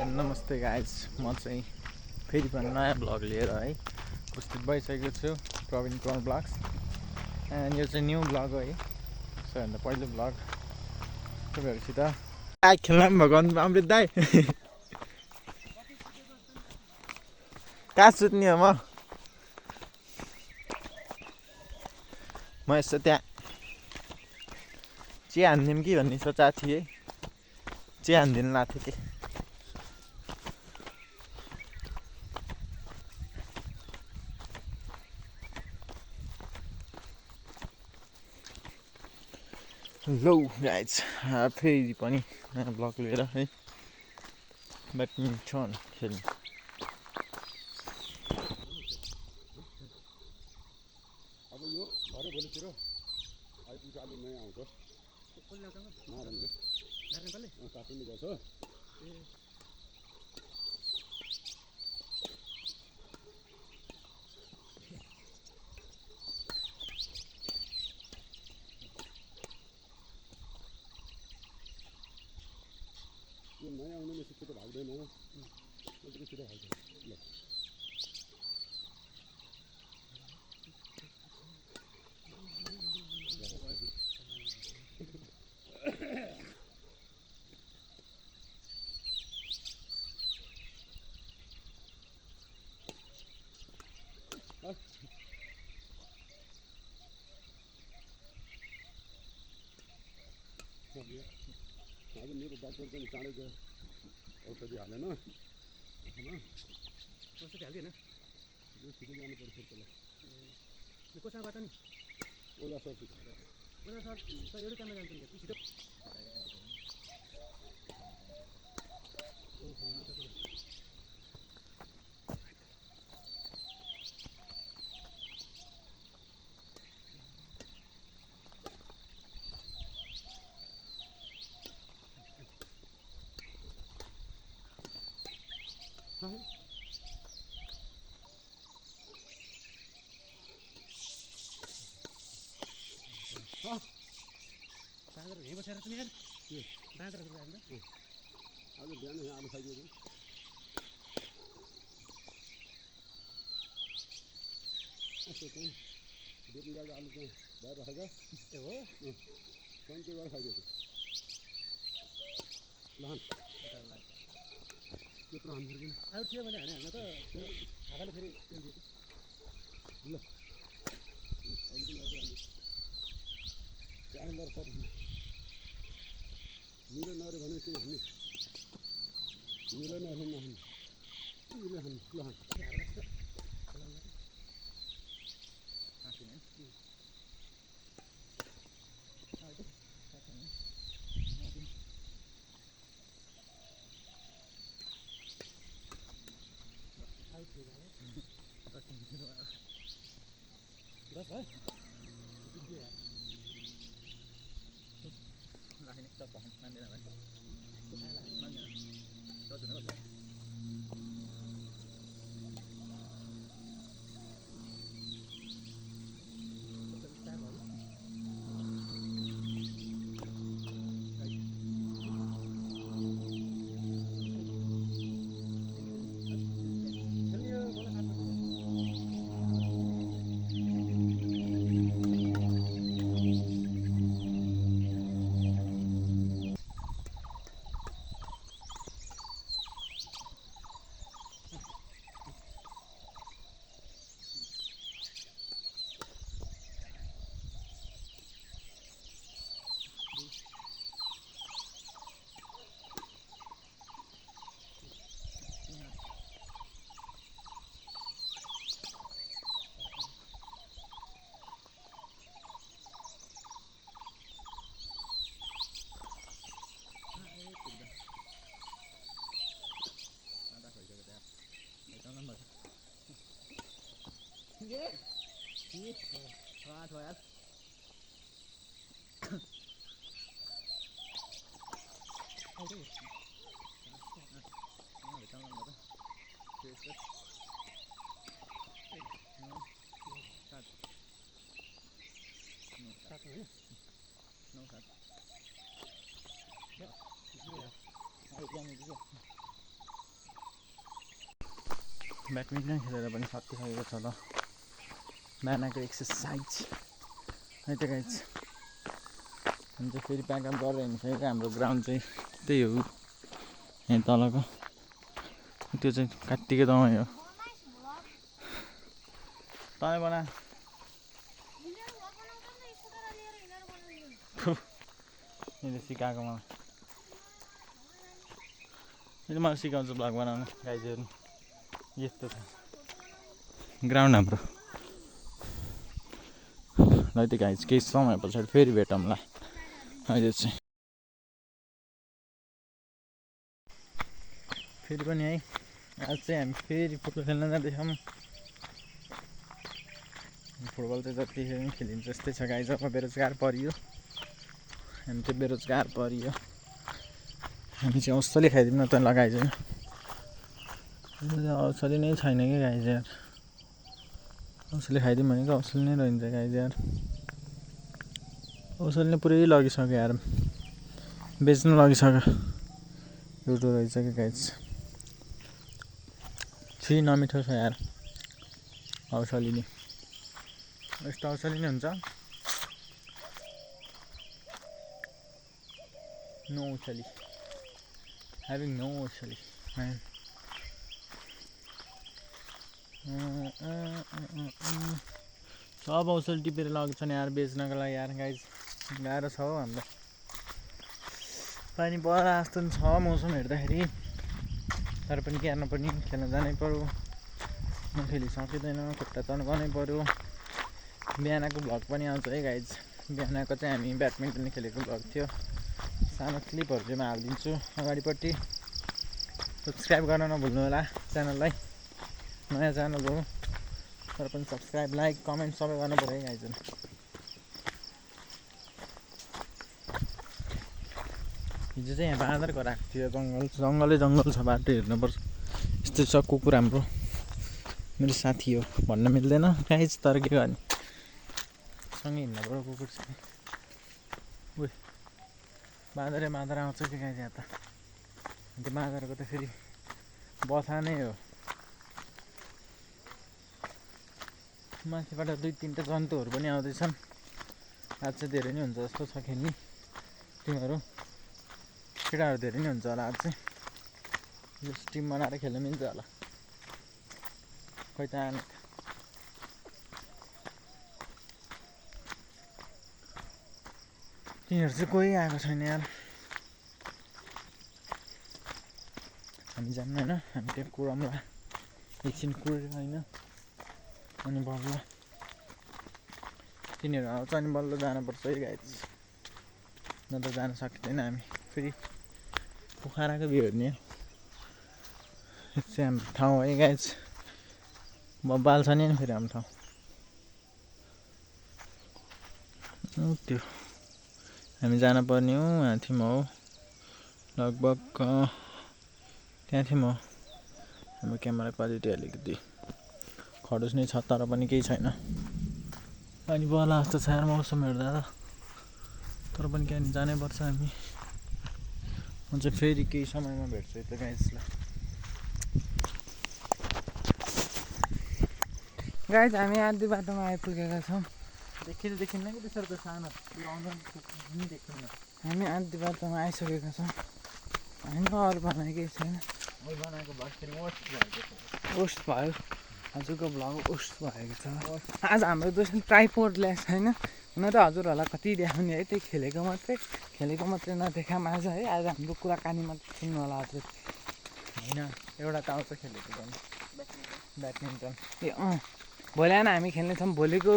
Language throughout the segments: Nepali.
नमस्ते गाइज, म चाहिँ फेरि पनि नयाँ ब्लग लिएर है उपस्थित भइसकेको छु प्रवीण कुमार ब्लग्स। एन्ड यो चाहिँ न्यू ब्लग हो है, सबैभन्दा पहिलो ब्लग तपाईँहरूसित। दाइ खेल्न पनि भएको अमृत दाइ कहाँ सुत्ने हो म यसो त्यहाँ चिया हानिदिउँ कि भन्ने सोचेको थिएँ। चिया हानिदिनु लाग्थ्यो कि लौ गाइज, फेरि पनि नयाँ ब्लग लिएर है ब्याडमिन्टन खेल्नु। अब यो भरे भोलितिर आइपुग्छ, अलि नयाँ आउँछ नारायणले काट्नु गर्छ। यो नयाँ आउने मेसिन छिटो भाग्दैन, छिटो भाग्दैन। ल आज मेरो डाक्टर पनि चाँडै गयो, औषधि हालेन होइन, औषधि हाल्दैन, यो छिटो जानुपर्छ त्यसलाई। कोसाबाट नि ओला सर्छ, ओला सर एउटै काममा जान्छ नि छिटो। बाँदर यहीँ बसेर पनि यार बाँदरहरू जान्छ। आज बिहान यहाँ आलु खाइदियो यस्तो चाहिँ बेलुकाको आलु चाहिँ बाहिर राखेको ए हो सन्चै गरेर खाइदिएको लहन त्यत्रो हाम्रो पनि आलु थियो भने हाल्न त हावाले फेरि ल जानु पर्छ। मिलो नऱ्यो भने चाहिँ हान्ने, मिलो नहाल्नु नहाल्नु मिलो हान्नु लहन ब्याडमिन्टन खेलेर पनि सकिसकेको छ ल बिहानको एक्सर्साइज है त गाइज हामी चाहिँ फेरि प्याकअप गरेर हिँडिसकेको हाम्रो ग्राउन्ड चाहिँ त्यही हो यहाँ तलको त्यो चाहिँ कात्तिके दमाई हो तँलाई बना यसले सिकाएको मलाई यसले मलाई सिकाउँछ भ्लग बनाउनु गाइजहरू यस्तो छ ग्राउन्ड हाम्रो ल त्यो गाइज केही समय पछाडि फेरि भेटौँला अहिले चाहिँ फेरि पनि है आज चाहिँ हामी फेरि फुटबल खेल्न जाँदैछौँ फुटबल चाहिँ जतिखेर पनि खेलिन्छ जस्तै छ गाइज अब बेरोजगार परियो हामी चाहिँ बेरोजगार परियो हामी चाहिँ औषधि खाइदिउँ न त लगाइदिउँ औषधि नै छैन कि गाइज यार औषधि खाइदिउँ भनेको औषधि नै रहन्छ गाइज यार औषधि नै पुरै लगिसक्यो यार बेच्नु लगिसक्यो एउटा रहेछ कि गाइज छि नमिठो छ यार औषधि नि यस्तो औषधि नै हुन्छ नो औषधि having no औषधि man सब औषधि टिपेर लाग्छन् यार बेच्नको लागि यार गाइज गाह्रो छ हौ हाम्रो पानी परा जस्तो छ मौसम हेर्दाखेरि तर पनि क्यार्न पनि खेल्न जानै पर्यो नखेली सकिँदैन खुट्टा तन्काउनै पर्यो बिहानको भ्लग पनि आउँछ है गाइज बिहानको चाहिँ हामी ब्याडमिन्टन खेलेको भ्लग थियो सानो क्लिपहरू चाहिँ म हालिदिन्छु अगाडिपट्टि सब्सक्राइब गर्न नभुल्नु होला च्यानललाई नयाँ च्यानल हो तर पनि सब्सक्राइब लाइक कमेन्ट सबै गर्नु पऱ्यो है गाइजहरू हिजो चाहिँ यहाँ बाँदरको राखेको थियो जङ्गलै छ बाटो हेर्नुपर्छ यस्तो छ कुकुर हाम्रो मेरो साथी हो भन्न मिल्दैन गाइज तर के गर्ने सँगै हिँड्नु पऱ्यो कुकुर चाहिँ उयो बाँदर आउँछ कि गाइज यहाँ त त्यो बाँदरको त फेरि बसा नै हो माथिबाट 2-3टा जन्तुहरू पनि आउँदैछन् आज चाहिँ धेरै नै हुन्छ जस्तो छ खेल्ने टिमहरू केटाहरू धेरै नै हुन्छ होला आज चाहिँ यस टिम बनाएर खेल्न मिल्छ होला खोइ त आने तिनीहरू चाहिँ कोही आएको छैन यार हामी जान्न होइन हामी त्यहाँ कुरौँला एकछिन कुरेर होइन अनि बल्ल तिनीहरू आउँछ अनि बल्ल जानुपर्छ है गाइज न त जान सकिँदैन हामी फेरि पोखराको भ्यू हेर्ने यो चाहिँ हाम्रो ठाउँ है गाइज बब्बाल छ नि फेरि हाम्रो ठाउँ त्यो हामी जानुपर्ने हो यहाँ थियौँ हौ लगभग त्यहाँ थियौँ हौ हाम्रो क्यामेरा क्वालिटी अलिकति खडुस नै छ तर पनि केही छैन पानी पर्ला जस्तो छ यार मौसम हेर्दा त तर पनि त्यहाँ जानै पर्छ हामी म चाहिँ फेरि केही समयमा भेट्छु यता गाइजलाई गाइज हामी आधी बाटोमा आइपुगेका छौँ देखिन्न कि त्यसरी त सानो पनि देखिन्न हामी आधी बाटोमा आइसकेका छौँ होइन अरू बनाएको केही छैन बनाएको भएर फेरि ओस्ट भयो हजुरको भ्लग ओस्ट भएको छ आज हाम्रो दोस्रो ट्राइपोड ल्याएको छैन हुन त हजुरहरूलाई कति देखाउने है त्यही खेलेको मात्रै नदेखाऊँ आज है आज हाम्रो कुराकानी मात्रै सुन्नु होला हजुर होइन एउटा त आउँछ खेलेको पनि ब्याडमिन्टन ए भोलि आएन हामी खेल्नेछौँ भोलिको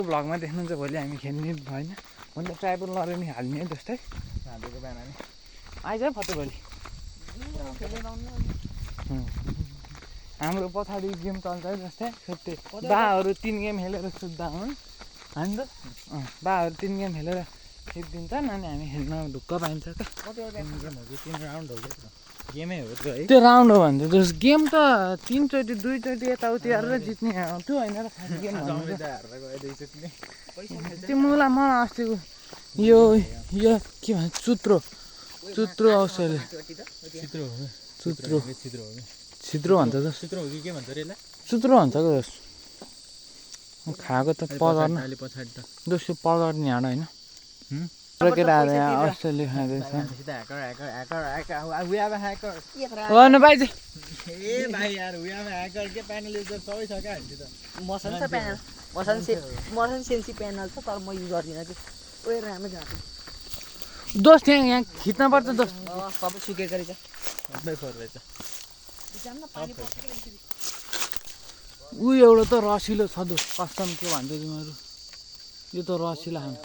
भ्लगमा देख्नुहुन्छ भोलि हामी खेल्ने भएन भने त ट्राइपोड लगेर नि हाल्ने है जस्तै हालेको बिहान नि आइज है फटो भोलि हाम्रो पछाडि गेम चल्छ है जस्तै छुट्टै बाहरू 3 गेम खेलेर सुत्दा हुन् होइन त बाहरू 3 गेम खेलेर खेलिदिन्छन् अनि हामी खेल्न ढुक्क पाइन्छ क्या 3 राउन्ड हो क्या गेमै हो त्यो है त्यो राउन्ड हो भने त गेम त 3 चोटि 2 चोटि यताउति गरेर जित्ने त्यो होइन र खास गेम त्यो मलाई अस्तिको यो के भन्छ चुत्रो आउँछ सिद्रो भन्छ त सुत्रो हो कि के भन्छ रे यसलाई सुत्रो भन्छ कि जस खाएको त पगार्न अहिले पछाडि त दोस्रो पगार्ने हाड होइन केटाहरू यहाँ अस्ट्रेलिया खाँदैछ गर्नु पाइन्छ ए भाइ यार वी आर ह्याकर के प्यानल युजर सबै छ क्या हामी त मसँग छ प्यानल मसँग सेन्सी प्यानल छ तर म युज गर्दिनँ कि ओए राम्रो जान्छ दोस्त यहाँ खिच्न पर्छ दोस्त सबै सुकेको रहेछ सबै फोर रहेछ ऊ एउटा त रसिलो छ दोस्त कस्टम के भन्छ तिमीहरू यो त रसिलो खानु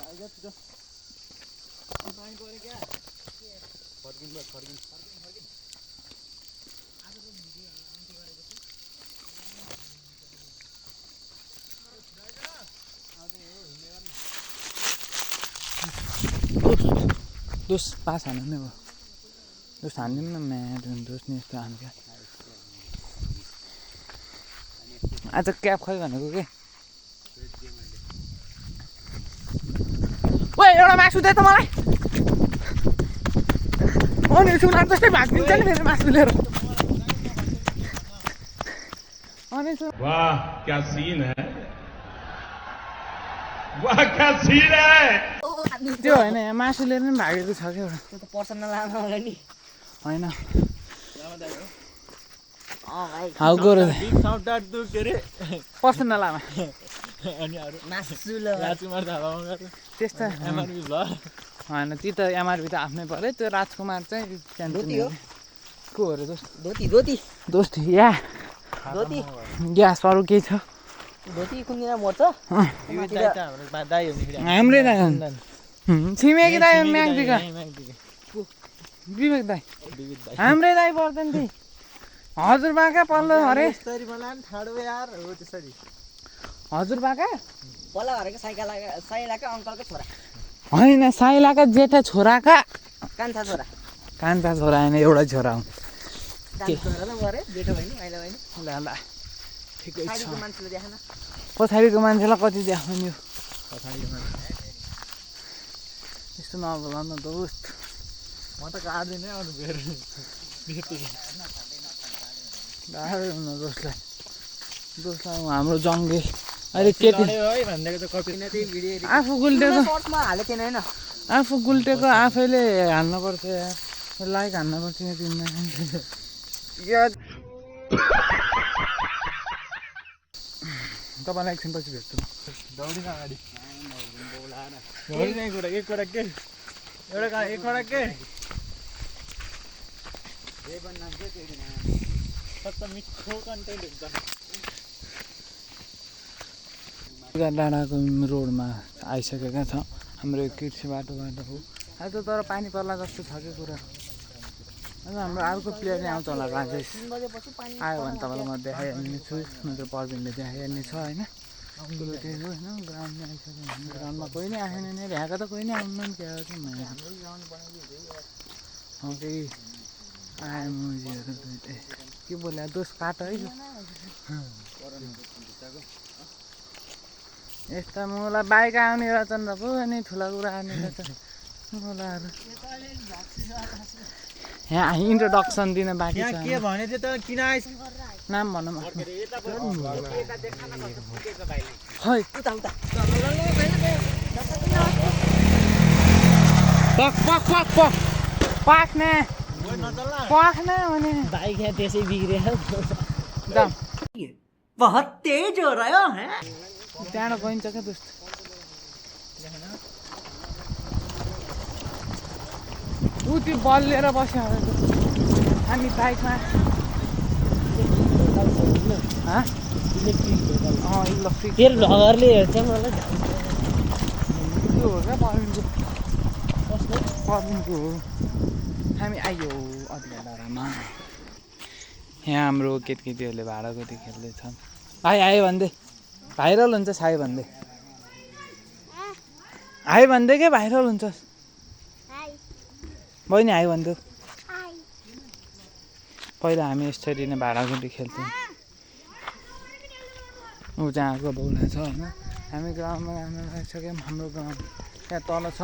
दोस्त पास हान्नु नै हो दोस्त हान्दिउँ न म्याट दोस्त नि यस्तो हान्छ आज क्याब खै भनेको के ओ एउटा मासु दे त मलाई अनि सुनार जस्तै भाग्दिन्छ नि फेरि मासु लिएर अनि वाह क्या सीन है वाह क्या सीन है त्यो होइन यहाँ मासु लिएर पनि भागेको छ क्या एउटा त्यो त पर्सनल लामा होला नि होइन भाइ हाउ गोरो बिग साउन्ड आउट दु के रे पर्सनल लामा अनि अरु मासु ल राजकुमार थापामा गरे त्यस्ता एमआरपी ल होइन ती त एमआरपी त आफ्नै पऱ्यो त्यो राजकुमार चाहिँ धोती हो को हो रे दोस्त धोती दोस्त या धोती ग्यास अरू केही छ धोती कुन दिन मर्छ यो दाइ त हाम्रो दाइ हो नि हाम्रै दाइ हो छिमेकी दाइ हो म्याग्दीका विवेक दाइ विविध दाइ हाम्रै दाइ पर्दैन ती हजुरबाका पल्लो अरे यसरी बनान ठाडो यार हो त्यसरी हजुरबाका पल्ला घरको साइलाका अङ्कलको छोरा होइन साइलाका जेठा छोराका कान्छा छोरा कान्छा छोरा होइन एउटा छोरा हुन् कान्छा छोरा त मरे जेठो बहिनी माइला बहिनी ल ल ठिकै छ साइडको मान्छेले देखाएन पछाडिको मान्छेलाई कति देखाउने हो पछाडिको मान्छे यस्तो नबोला न दोस्त म त काट्दिन अरू फेरि गाह्रो हुन दोस्तलाई हाम्रो जङ्गे अहिले केटी है भन्दैको त कपी नै त्यही भिडियो आफू गुल्टेको सर्टमा हालेको थिएन होइन आफू गुल्टेको आफैले हान्नुपर्छ यार लाइक हान्नुपर्छ यहाँ तिमीलाई तपाईँलाई एकछिन पछि भेट्छु दौडिन अगाडि दौडिन एकवटा के एउटा एकवटा के कस्तो मिठो कन्टेन्ट हुन्छ डाँडाको रोडमा आइसकेका छ हाम्रो यो कृषि बाटोबाट हो आज तर पानी पर्ला जस्तो छ कि कुरा आज हाम्रो अर्को प्लेयर नै आउँछ होला राजेश 3 बजेपछि पानी आयो भने तपाईँलाई म देखाइहाल्ने छु नत्र पर्बिनले देखाइहाल्ने छ होइन कुरो त्यही हो होइन ग्राउन्डमा आइसक्यो भने ग्राउन्डमा कोही नै आएन नि भ्याएको त कोही नै आउनु नि क्या केही आयो मुजीहरू के बोले दोष काट है यस्ता मलाई बाइक आउने रहेछन् र पो अनि ठुला कुरा आउने रहेछ मोलाहरू यहाँ इन्ट्रोडक्सन दिन बाँकी यहाँ छ के भने चाहिँ त किन आइस नाम भनौँ खै उता उता पक पक पक पक पाक्ने पाक्ने भने बाइक यहाँ त्यसै बिग्रियो जाम बहुत तेज हो रहा है त्यहाँबाट गइन्छ क्या दोस्त ऊ त्यो बल लिएर बस्यो हामी बाइकमा इलेक्ट्रिक तेरो ढगरले चाहिँ मलाई त्यो हो क्या पर्मिनको हो हामी आइयो अलिक डाँडामा यहाँ हाम्रो केटीकेटीहरूले भाँडाकुटी खेल्दैछन् भाइ आयो भन्दै भाइरल हुन्छ साई भन्दै आयो भन्दै के भाइरल हुन्छ बहिनी आयो भन्थ्यो पहिला हामी यसरी नै भाँडाकुटी खेल्थ्यौँ ऊ चाहिँ अर्को बौला छ होइन हामी ग्राउन्डमा जान लागिसक्यौँ हाम्रो ग्राउन्ड त्यहाँ तल छ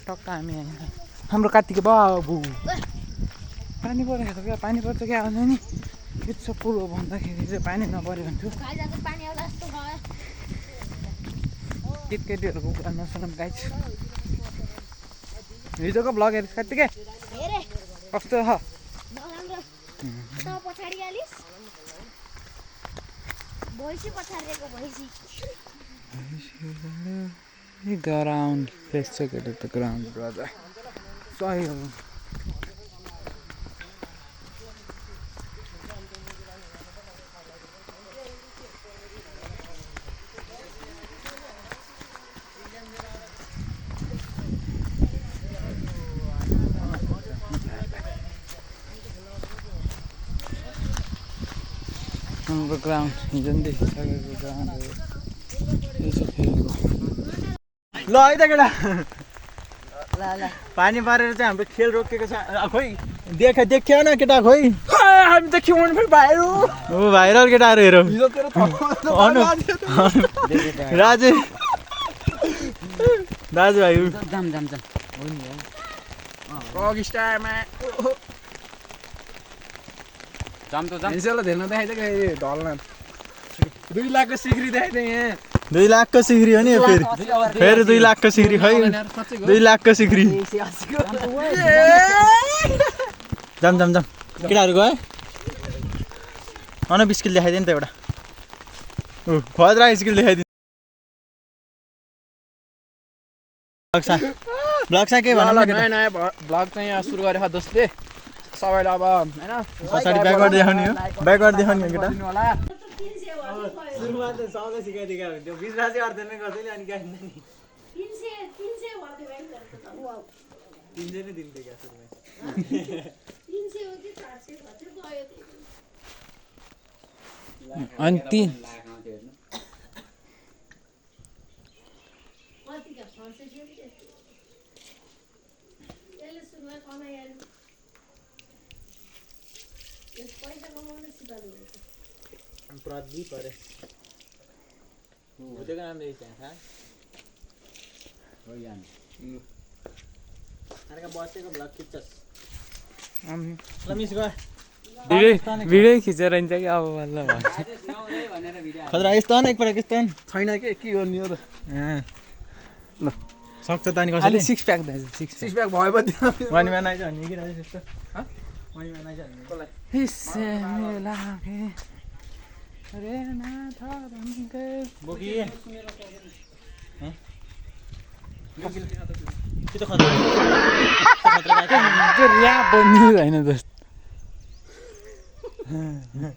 टक्क हामी यहाँ हाम्रो कात्तिके बाबु पानी परेको छ क्या पानी पर्छ क्या आउँछ नि के छ पुरो भन्दाखेरि चाहिँ पानी नपऱ्यो भन्थ्यो केटीहरूको कुरा नसुनौँ गाइज हिजोको भ्लग हेरेको कतिकै कस्तो छ ग्राउन्ड फ्रेस छ केटा त ग्राउन्ड गर्दा सही हो हाम्रो ग्राउन्ड हिजो पनि देखिसकेको ग्राउन्ड हो यो चाहिँ खेलको ल है त केटा पानी परेर चाहिँ हाम्रो खेल रोकिएको छ खोइ देखियो न केटा खोइ हामी त के भन्नु भाइरल हो भाइरल केटाहरू हेरौँ राजे दाजुभाइ जाम हो नि जाम त जाम यसैलाई धेर्न देखाइदियो कि ढल्न 2 लाखको सिक्री देखाइदियो यहाँ 2 लाखको सिक्री हो नि फेरि 2 लाखको सिक्री खै 2 लाखको सिक्री जाम केटाहरू गयो अन 20 किलो देखाइदियो नि त एउटा खतरा स्किल देखाइदिनु ब्लग सा के भन्नु नयाँ नयाँ ब्लग चाहिँ यहाँ सुरु गरेको दोस्तले सबैलाई अब हैन पछाडि ब्याकवर्ड देखाउने हो ब्याकवर्ड देखाउने हो केटा होला सुरुमा त सबले सिकाइदिएको हुन्थ्यो बिचमा चाहिँ अर्थ नै गर्दैन अनि गाइन नि 300 भन्दै भाइ 300 नै दिन्थे क्या सुरुमा 300 हो कि 400 भन्दै गयो अनि 3 कति का 600 थियो कि त्यसले सुरुमा कमाइहाल्यो यस पैसा कमाउन सिकाल्नु प्रदीप अरे बुझेको नाम लेखेको त्यहाँ हो यान अरे का बसेको ब्लग खिच्छस् ल मिस गर भिडियो खिचेर हिँड्छ कि अब ल खतरा यस्तो न एकपल्ट यस्तो न छैन के गर्नु हो त ल सक्छ त अनि कसैले 6 प्याक दाजु 6 प्याक भयो पनि वानी म्यान आइज भन्ने कि राजेश त्यस्तो ह वानी म्यान आइज भन्ने कसलाई हिस्से लागे रे ना थरंगे बोकी ह के त खतरा त्यो र्याप बन्नु हैन दोस्त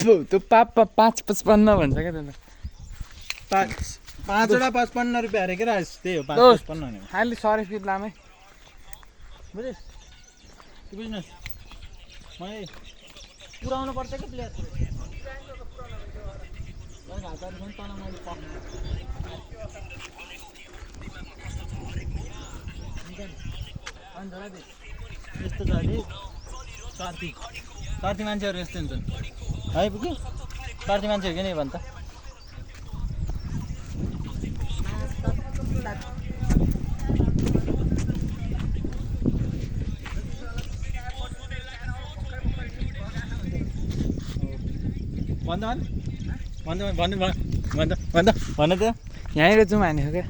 त्यो पापा 555 भन्छ के त्यसले 5वटा 55 रुपैयाँ अरे के राजेश त्यही हो 555 भनेको खाली सरे फिर लामै बुझिस् के बुझ्नुहोस् मलाई पुऱ्याउनु पर्छ कि प्लेयर यस्तो छ अरे स्वार्थी मान्छेहरू यस्तो हुन्छन् है पुग्यो स्वार्थी मान्छे हो कि नै भन्छ भन त यहीँको जाउँ हानेको क्या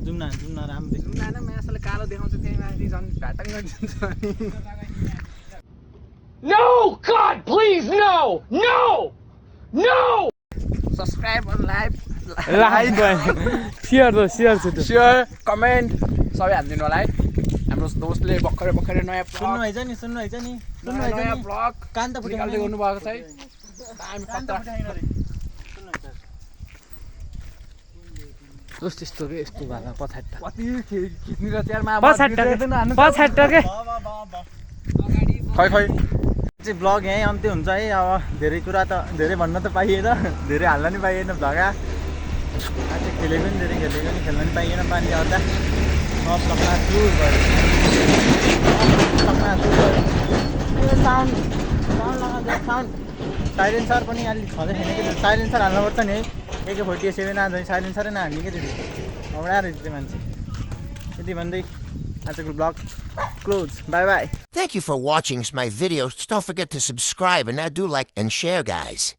जाउँ न राम्रो देख्छ नाना म्यासले कालो देखाउँछ त्यही माथि झन् घाटङ गरिदिन्छ No! God, please, no! No! No! Subscribe अन लाइभ लाइक भयो सेयर छ त्यो सेयर कमेन्ट सबै हालिदिनु होला है हाम्रो दोस्तले भर्खरै नयाँ सुन्नु है नि नयाँ ब्लग कान त निकाल्दै गर्नुभएको छ है हामी खतरा जस्तो यस्तो के यस्तो भाला पछाडि कति खिच्ने र त्यारमा पछाडि खै चाहिँ ब्लग यहीँ अन्त्य हुन्छ है अब धेरै कुरा त धेरै भन्न त पाइएन धेरै हाल्न नि पाइएन भ्लगा आज खेलेको नि धेरै खेलेको नि खेल्न नि पाइएन पानी आउँदा नसक्ना सुर भयो साउन्ड साइलेन्सर पनि अलिक छँदै छैन कि साइलेन्सर हाल्नुपर्छ नि है AK47 आज साइलेन्सरै नहाल्ने क्या त्यो हौडा रहेछ त्यो मान्छे यति भन्दै आजको blog clothes. Bye bye. Thank you for watching my videos. Don't forget to subscribe and do like and share, guys.